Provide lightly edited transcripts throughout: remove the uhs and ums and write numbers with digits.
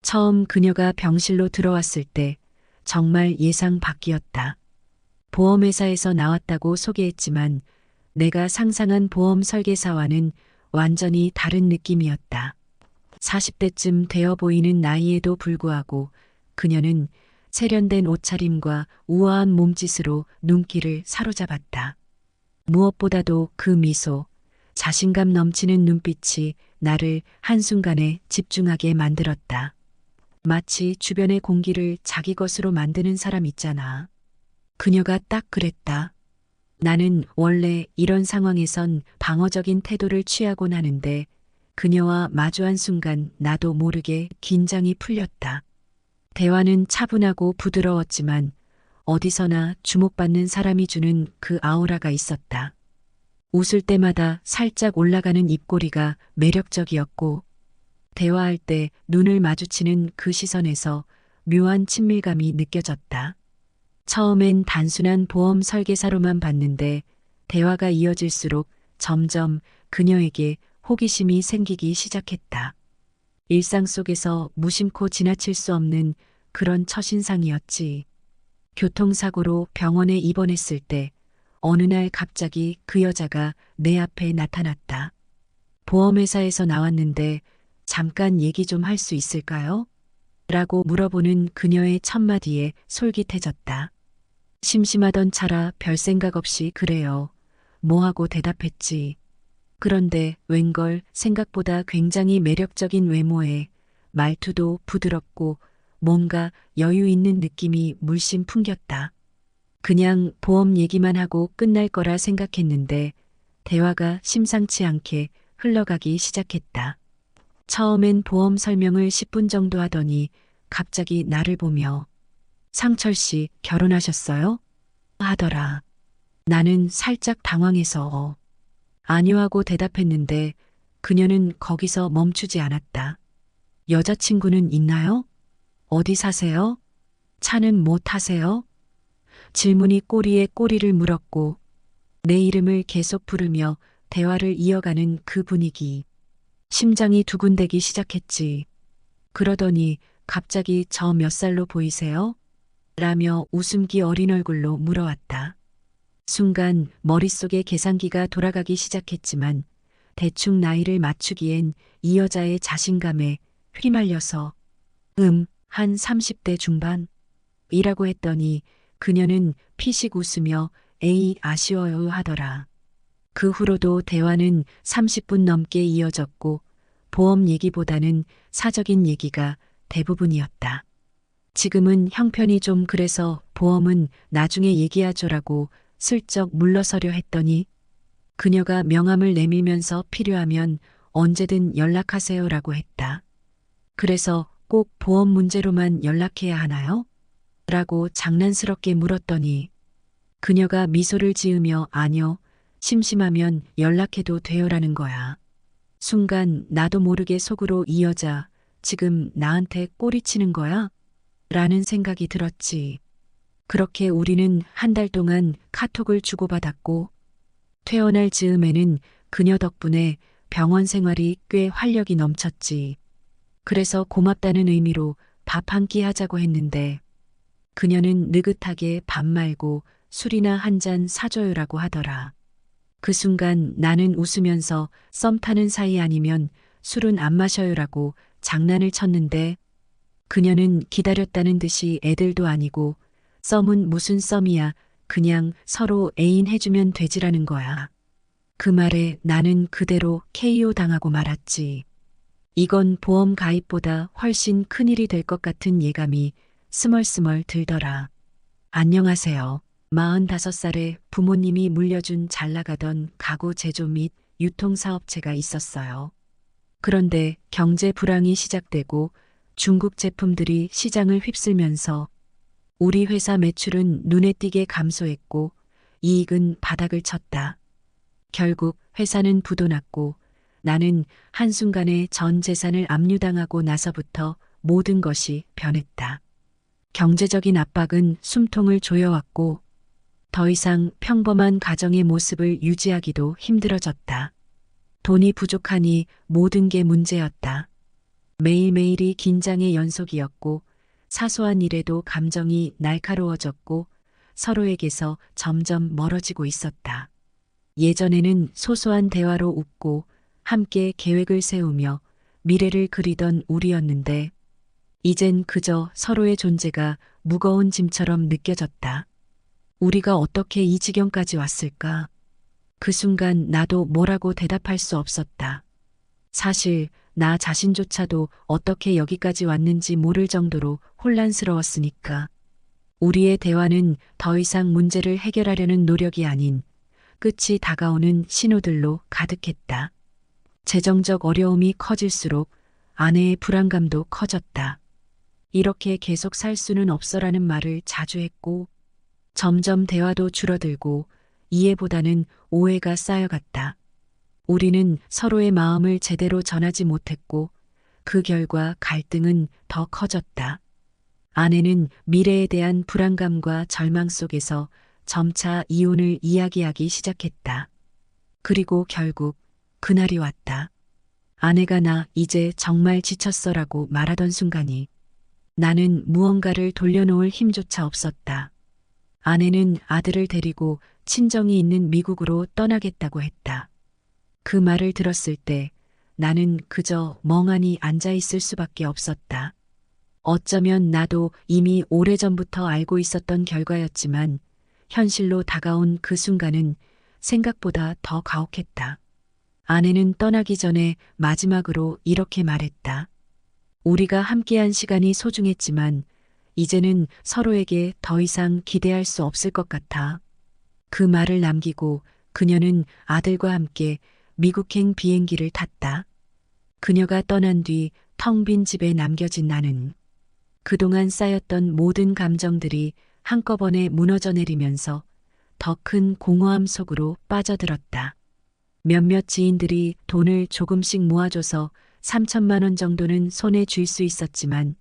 처음 그녀가 병실로 들어왔을 때 정말 예상 밖이었다. 보험회사에서 나왔다고 소개했지만 내가 상상한 보험 설계사와는 완전히 다른 느낌이었다. 40대쯤 되어 보이는 나이에도 불구하고 그녀는 세련된 옷차림과 우아한 몸짓으로 눈길을 사로잡았다. 무엇보다도 그 미소, 자신감 넘치는 눈빛이 나를 한순간에 집중하게 만들었다. 마치 주변의 공기를 자기 것으로 만드는 사람 있잖아. 그녀가 딱 그랬다. 나는 원래 이런 상황에선 방어적인 태도를 취하곤 하는데 그녀와 마주한 순간 나도 모르게 긴장이 풀렸다. 대화는 차분하고 부드러웠지만 어디서나 주목받는 사람이 주는 그 아우라가 있었다. 웃을 때마다 살짝 올라가는 입꼬리가 매력적이었고 대화할 때 눈을 마주치는 그 시선에서 묘한 친밀감이 느껴졌다. 처음엔 단순한 보험 설계사로만 봤는데 대화가 이어질수록 점점 그녀에게 호기심이 생기기 시작했다. 일상 속에서 무심코 지나칠 수 없는 그런 첫인상이었지. 교통사고로 병원에 입원했을 때 어느 날 갑자기 그 여자가 내 앞에 나타났다. 보험회사에서 나왔는데 잠깐 얘기 좀 할 수 있을까요? 라고 물어보는 그녀의 첫마디에 솔깃해졌다. 심심하던 차라 별 생각 없이 그래요. 뭐하고 대답했지. 그런데 웬걸 생각보다 굉장히 매력적인 외모에 말투도 부드럽고 뭔가 여유 있는 느낌이 물씬 풍겼다. 그냥 보험 얘기만 하고 끝날 거라 생각했는데 대화가 심상치 않게 흘러가기 시작했다. 처음엔 보험 설명을 10분 정도 하더니 갑자기 나를 보며 상철 씨 결혼하셨어요? 하더라. 나는 살짝 당황해서 아니요 하고 대답했는데 그녀는 거기서 멈추지 않았다. 여자친구는 있나요? 어디 사세요? 차는 뭐 타세요? 질문이 꼬리에 꼬리를 물었고 내 이름을 계속 부르며 대화를 이어가는 그 분위기. 심장이 두근대기 시작했지. 그러더니 갑자기 저 몇 살로 보이세요? 라며 웃음기 어린 얼굴로 물어왔다. 순간 머릿속에 계산기가 돌아가기 시작했지만 대충 나이를 맞추기엔 이 여자의 자신감에 휘말려서 한 30대 중반? 이라고 했더니 그녀는 피식 웃으며 에이 아쉬워요 하더라. 그 후로도 대화는 30분 넘게 이어졌고 보험 얘기보다는 사적인 얘기가 대부분이었다. 지금은 형편이 좀 그래서 보험은 나중에 얘기하죠라고 슬쩍 물러서려 했더니 그녀가 명함을 내밀면서 필요하면 언제든 연락하세요라고 했다. 그래서 꼭 보험 문제로만 연락해야 하나요? 라고 장난스럽게 물었더니 그녀가 미소를 지으며 아니요, 심심하면 연락해도 돼요라는 거야. 순간 나도 모르게 속으로 이 여자 지금 나한테 꼬리치는 거야? 라는 생각이 들었지. 그렇게 우리는 한 달 동안 카톡을 주고받았고 퇴원할 즈음에는 그녀 덕분에 병원 생활이 꽤 활력이 넘쳤지. 그래서 고맙다는 의미로 밥 한 끼 하자고 했는데 그녀는 느긋하게 밥 말고 술이나 한 잔 사줘요라고 하더라. 그 순간 나는 웃으면서 썸 타는 사이 아니면 술은 안 마셔요라고 장난을 쳤는데 그녀는 기다렸다는 듯이 애들도 아니고 썸은 무슨 썸이야. 그냥 서로 애인 해주면 되지라는 거야. 그 말에 나는 그대로 KO 당하고 말았지. 이건 보험 가입보다 훨씬 큰일이 될 것 같은 예감이 스멀스멀 들더라. 안녕하세요. 45살에 부모님이 물려준 잘 나가던 가구 제조 및 유통사업체가 있었어요. 그런데 경제 불황이 시작되고 중국 제품들이 시장을 휩쓸면서 우리 회사 매출은 눈에 띄게 감소했고 이익은 바닥을 쳤다. 결국 회사는 부도났고 나는 한순간에 전 재산을 압류당하고 나서부터 모든 것이 변했다. 경제적인 압박은 숨통을 조여왔고 더 이상 평범한 가정의 모습을 유지하기도 힘들어졌다. 돈이 부족하니 모든 게 문제였다. 매일매일이 긴장의 연속이었고 사소한 일에도 감정이 날카로워졌고 서로에게서 점점 멀어지고 있었다. 예전에는 소소한 대화로 웃고 함께 계획을 세우며 미래를 그리던 우리였는데 이젠 그저 서로의 존재가 무거운 짐처럼 느껴졌다. 우리가 어떻게 이 지경까지 왔을까? 그 순간 나도 뭐라고 대답할 수 없었다. 사실 나 자신조차도 어떻게 여기까지 왔는지 모를 정도로 혼란스러웠으니까. 우리의 대화는 더 이상 문제를 해결하려는 노력이 아닌 끝이 다가오는 신호들로 가득했다. 재정적 어려움이 커질수록 아내의 불안감도 커졌다. 이렇게 계속 살 수는 없어라는 말을 자주 했고 점점 대화도 줄어들고 이해보다는 오해가 쌓여갔다. 우리는 서로의 마음을 제대로 전하지 못했고 그 결과 갈등은 더 커졌다. 아내는 미래에 대한 불안감과 절망 속에서 점차 이혼을 이야기하기 시작했다. 그리고 결국 그날이 왔다. 아내가 나 이제 정말 지쳤어라고 말하던 순간이 나는 무언가를 돌려놓을 힘조차 없었다. 아내는 아들을 데리고 친정이 있는 미국으로 떠나겠다고 했다. 그 말을 들었을 때 나는 그저 멍하니 앉아 있을 수밖에 없었다. 어쩌면 나도 이미 오래전부터 알고 있었던 결과였지만 현실로 다가온 그 순간은 생각보다 더 가혹했다. 아내는 떠나기 전에 마지막으로 이렇게 말했다. 우리가 함께한 시간이 소중했지만 이제는 서로에게 더 이상 기대할 수 없을 것 같아. 그 말을 남기고 그녀는 아들과 함께 미국행 비행기를 탔다. 그녀가 떠난 뒤 텅 빈 집에 남겨진 나는 그동안 쌓였던 모든 감정들이 한꺼번에 무너져 내리면서 더 큰 공허함 속으로 빠져들었다. 몇몇 지인들이 돈을 조금씩 모아줘서 3천만 원 정도는 손에 쥘 수 있었지만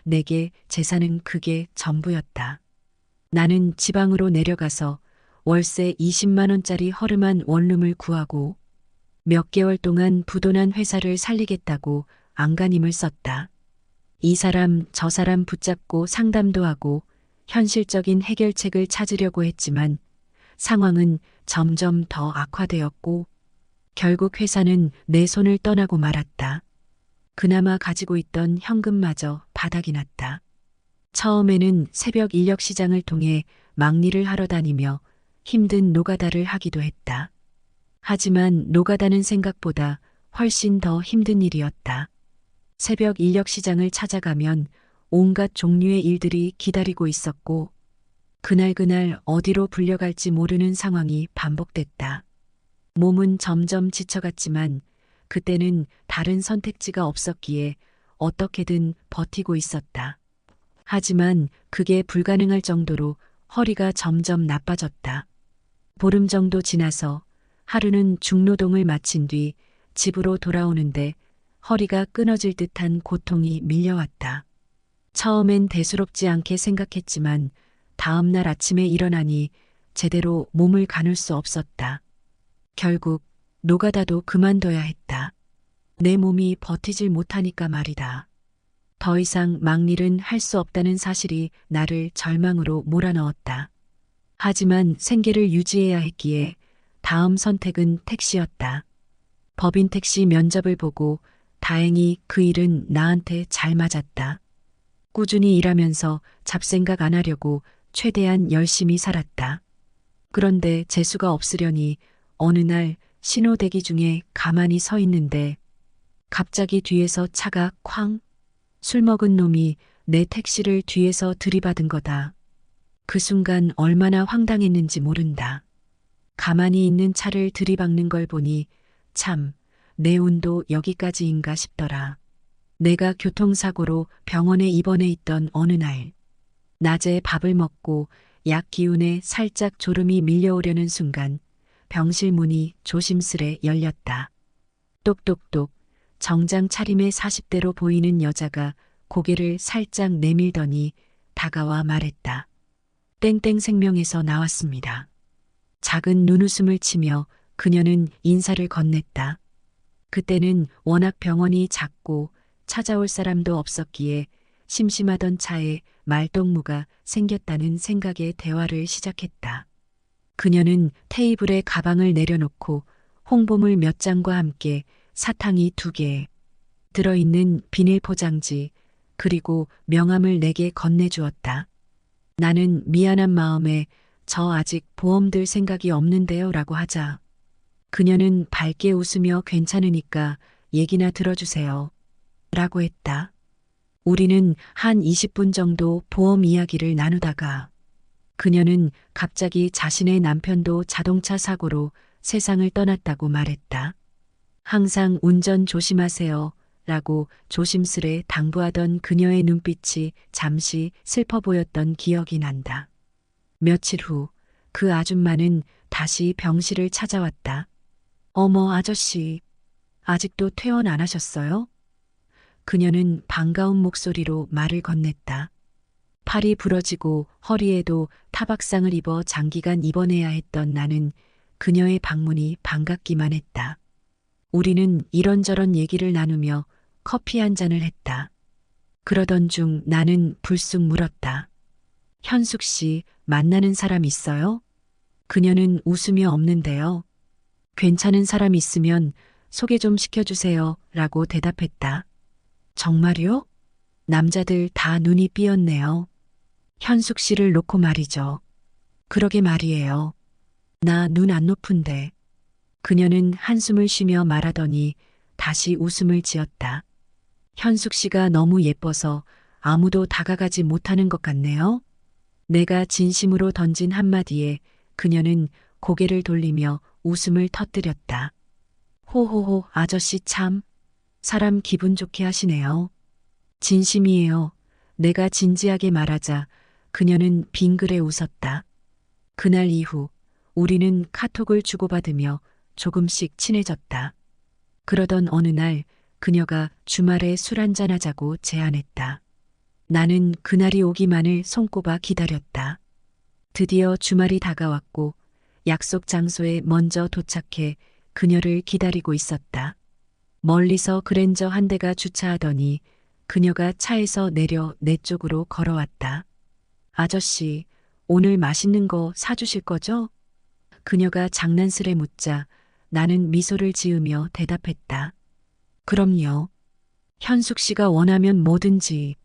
내게 재산은 그게 전부였다. 나는 지방으로 내려가서 월세 20만 원짜리 허름한 원룸을 구하고 몇 개월 동안 부도난 회사를 살리겠다고 안간힘을 썼다. 이 사람 저 사람 붙잡고 상담도 하고 현실적인 해결책을 찾으려고 했지만 상황은 점점 더 악화되었고 결국 회사는 내 손을 떠나고 말았다. 그나마 가지고 있던 현금마저 바닥이 났다. 처음에는 새벽 인력 시장을 통해 막리를 하러 다니며 힘든 노가다를 하기도 했다. 하지만 노가다는 생각보다 훨씬 더 힘든 일이었다. 새벽 인력 시장을 찾아가면 온갖 종류의 일들이 기다리고 있었고 그날 어디로 불려갈지 모르는 상황이 반복됐다. 몸은 점점 지쳐갔지만 그때는 다른 선택지가 없었기에 어떻게든 버티고 있었다. 하지만 그게 불가능할 정도로 허리가 점점 나빠졌다. 보름 정도 지나서 하루는 중노동을 마친 뒤 집으로 돌아오는데 허리가 끊어질 듯한 고통이 밀려왔다. 처음엔 대수롭지 않게 생각했지만 다음 날 아침에 일어나니 제대로 몸을 가눌 수 없었다. 결국 노가다도 그만둬야 했다. 내 몸이 버티질 못하니까 말이다. 더 이상 막일은 할 수 없다는 사실이 나를 절망으로 몰아넣었다. 하지만 생계를 유지해야 했기에 다음 선택은 택시였다. 법인 택시 면접을 보고 다행히 그 일은 나한테 잘 맞았다. 꾸준히 일하면서 잡생각 안 하려고 최대한 열심히 살았다. 그런데 재수가 없으려니 어느 날 신호 대기 중에 가만히 서 있는데 갑자기 뒤에서 차가 쾅! 술 먹은 놈이 내 택시를 뒤에서 들이받은 거다. 그 순간 얼마나 황당했는지 모른다. 가만히 있는 차를 들이박는 걸 보니 참, 내 운도 여기까지인가 싶더라. 내가 교통사고로 병원에 입원해 있던 어느 날, 낮에 밥을 먹고 약 기운에 살짝 졸음이 밀려오려는 순간 병실 문이 조심스레 열렸다. 똑똑똑 정장 차림의 40대로 보이는 여자가 고개를 살짝 내밀더니 다가와 말했다. 땡땡 생명에서 나왔습니다. 작은 눈웃음을 치며 그녀는 인사를 건넸다. 그때는 워낙 병원이 작고 찾아올 사람도 없었기에 심심하던 차에 말동무가 생겼다는 생각에 대화를 시작했다. 그녀는 테이블에 가방을 내려놓고 홍보물 몇 장과 함께 사탕이 2개, 들어있는 비닐 포장지, 그리고 명함을 4개 건네주었다. 나는 미안한 마음에 저 아직 보험 들 생각이 없는데요 라고 하자. 그녀는 밝게 웃으며 괜찮으니까 얘기나 들어주세요 라고 했다. 우리는 한 20분 정도 보험 이야기를 나누다가 그녀는 갑자기 자신의 남편도 자동차 사고로 세상을 떠났다고 말했다. 항상 운전 조심하세요 라고 조심스레 당부하던 그녀의 눈빛이 잠시 슬퍼 보였던 기억이 난다. 며칠 후 그 아줌마는 다시 병실을 찾아왔다. 어머 아저씨, 아직도 퇴원 안 하셨어요? 그녀는 반가운 목소리로 말을 건넸다. 팔이 부러지고 허리에도 타박상을 입어 장기간 입원해야 했던 나는 그녀의 방문이 반갑기만 했다. 우리는 이런저런 얘기를 나누며 커피 한 잔을 했다. 그러던 중 나는 불쑥 물었다. 현숙 씨 만나는 사람 있어요? 그녀는 웃으며 없는데요. 괜찮은 사람 있으면 소개 좀 시켜주세요 라고 대답했다. 정말요? 남자들 다 눈이 삐었네요. 현숙 씨를 놓고 말이죠. 그러게 말이에요. 나 눈 안 높은데. 그녀는 한숨을 쉬며 말하더니 다시 웃음을 지었다. 현숙 씨가 너무 예뻐서 아무도 다가가지 못하는 것 같네요. 내가 진심으로 던진 한마디에 그녀는 고개를 돌리며 웃음을 터뜨렸다. 호호호 아저씨 참 사람 기분 좋게 하시네요. 진심이에요. 내가 진지하게 말하자 그녀는 빙그레 웃었다. 그날 이후 우리는 카톡을 주고받으며 조금씩 친해졌다. 그러던 어느 날 그녀가 주말에 술 한잔하자고 제안했다. 나는 그날이 오기만을 손꼽아 기다렸다. 드디어 주말이 다가왔고 약속 장소에 먼저 도착해 그녀를 기다리고 있었다. 멀리서 그랜저 한 대가 주차하더니 그녀가 차에서 내려 내 쪽으로 걸어왔다. 아저씨, 오늘 맛있는 거 사주실 거죠? 그녀가 장난스레 묻자 나는 미소를 지으며 대답했다. 그럼요. 현숙 씨가 원하면 뭐든지.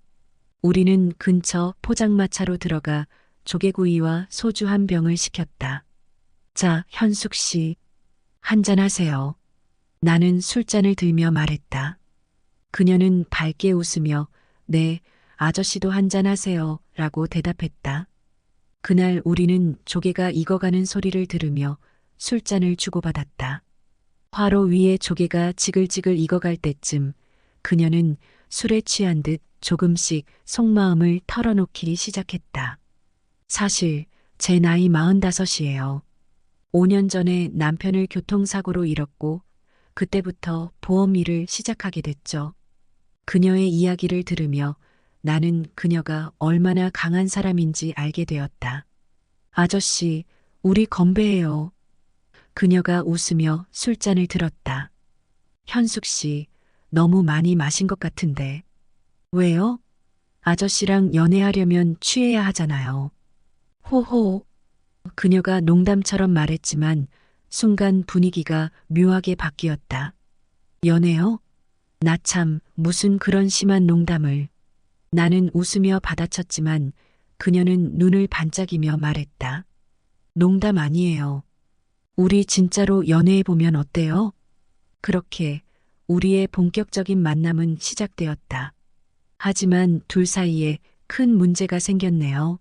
우리는 근처 포장마차로 들어가 조개구이와 소주 한 병을 시켰다. 자, 현숙 씨, 한잔하세요. 나는 술잔을 들며 말했다. 그녀는 밝게 웃으며 네, 아저씨도 한잔하세요 라고 대답했다. 그날 우리는 조개가 익어가는 소리를 들으며 술잔을 주고받았다. 화로 위에 조개가 지글지글 익어갈 때쯤 그녀는 술에 취한 듯 조금씩 속마음을 털어놓기 시작했다. 사실 제 나이 45이에요. 5년 전에 남편을 교통사고로 잃었고 그때부터 보험 일을 시작하게 됐죠. 그녀의 이야기를 들으며 나는 그녀가 얼마나 강한 사람인지 알게 되었다. 아저씨, 우리 건배해요. 그녀가 웃으며 술잔을 들었다. 현숙 씨, 너무 많이 마신 것 같은데. 왜요? 아저씨랑 연애하려면 취해야 하잖아요. 호호. 그녀가 농담처럼 말했지만 순간 분위기가 묘하게 바뀌었다. 연애요? 나 참 무슨 그런 심한 농담을. 나는 웃으며 받아쳤지만 그녀는 눈을 반짝이며 말했다. 농담 아니에요. 우리 진짜로 연애해보면 어때요? 그렇게 우리의 본격적인 만남은 시작되었다. 하지만 둘 사이에 큰 문제가 생겼네요.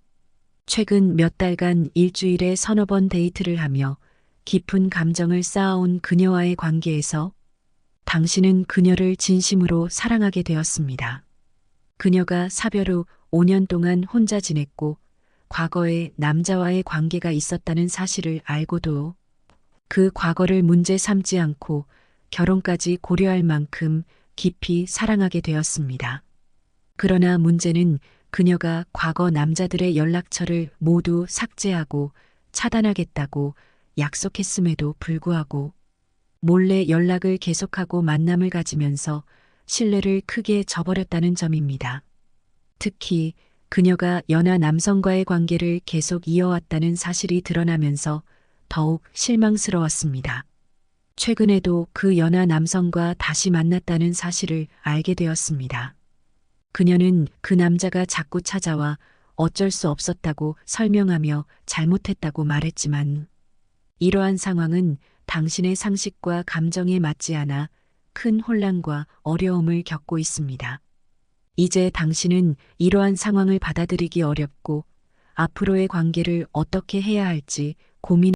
최근 몇 달간 일주일에 서너 번 데이트를 하며 깊은 감정을 쌓아온 그녀와의 관계에서 당신은 그녀를 진심으로 사랑하게 되었습니다. 그녀가 사별 후 5년 동안 혼자 지냈고 과거에 남자와의 관계가 있었다는 사실을 알고도 그 과거를 문제 삼지 않고 결혼까지 고려할 만큼 깊이 사랑하게 되었습니다. 그러나 문제는 그녀가 과거 남자들의 연락처를 모두 삭제하고 차단하겠다고 약속했음에도 불구하고 몰래 연락을 계속하고 만남을 가지면서 신뢰를 크게 저버렸다는 점입니다. 특히 그녀가 연하 남성과의 관계를 계속 이어왔다는 사실이 드러나면서 더욱 실망스러웠습니다. 최근에도 그 연하 남성과 다시 만났다는 사실을 알게 되었습니다. 그녀는 그 남자가 자꾸 찾아와 어쩔 수 없었다고 설명하며 잘못했다고 말했지만 이러한 상황은 당신의 상식과 감정에 맞지 않아 큰 혼란과 어려움을 겪고 있습니다. 이제 당신은 이러한 상황을 받아들이기 어렵고 앞으로의 관계를 어떻게 해야 할지 고민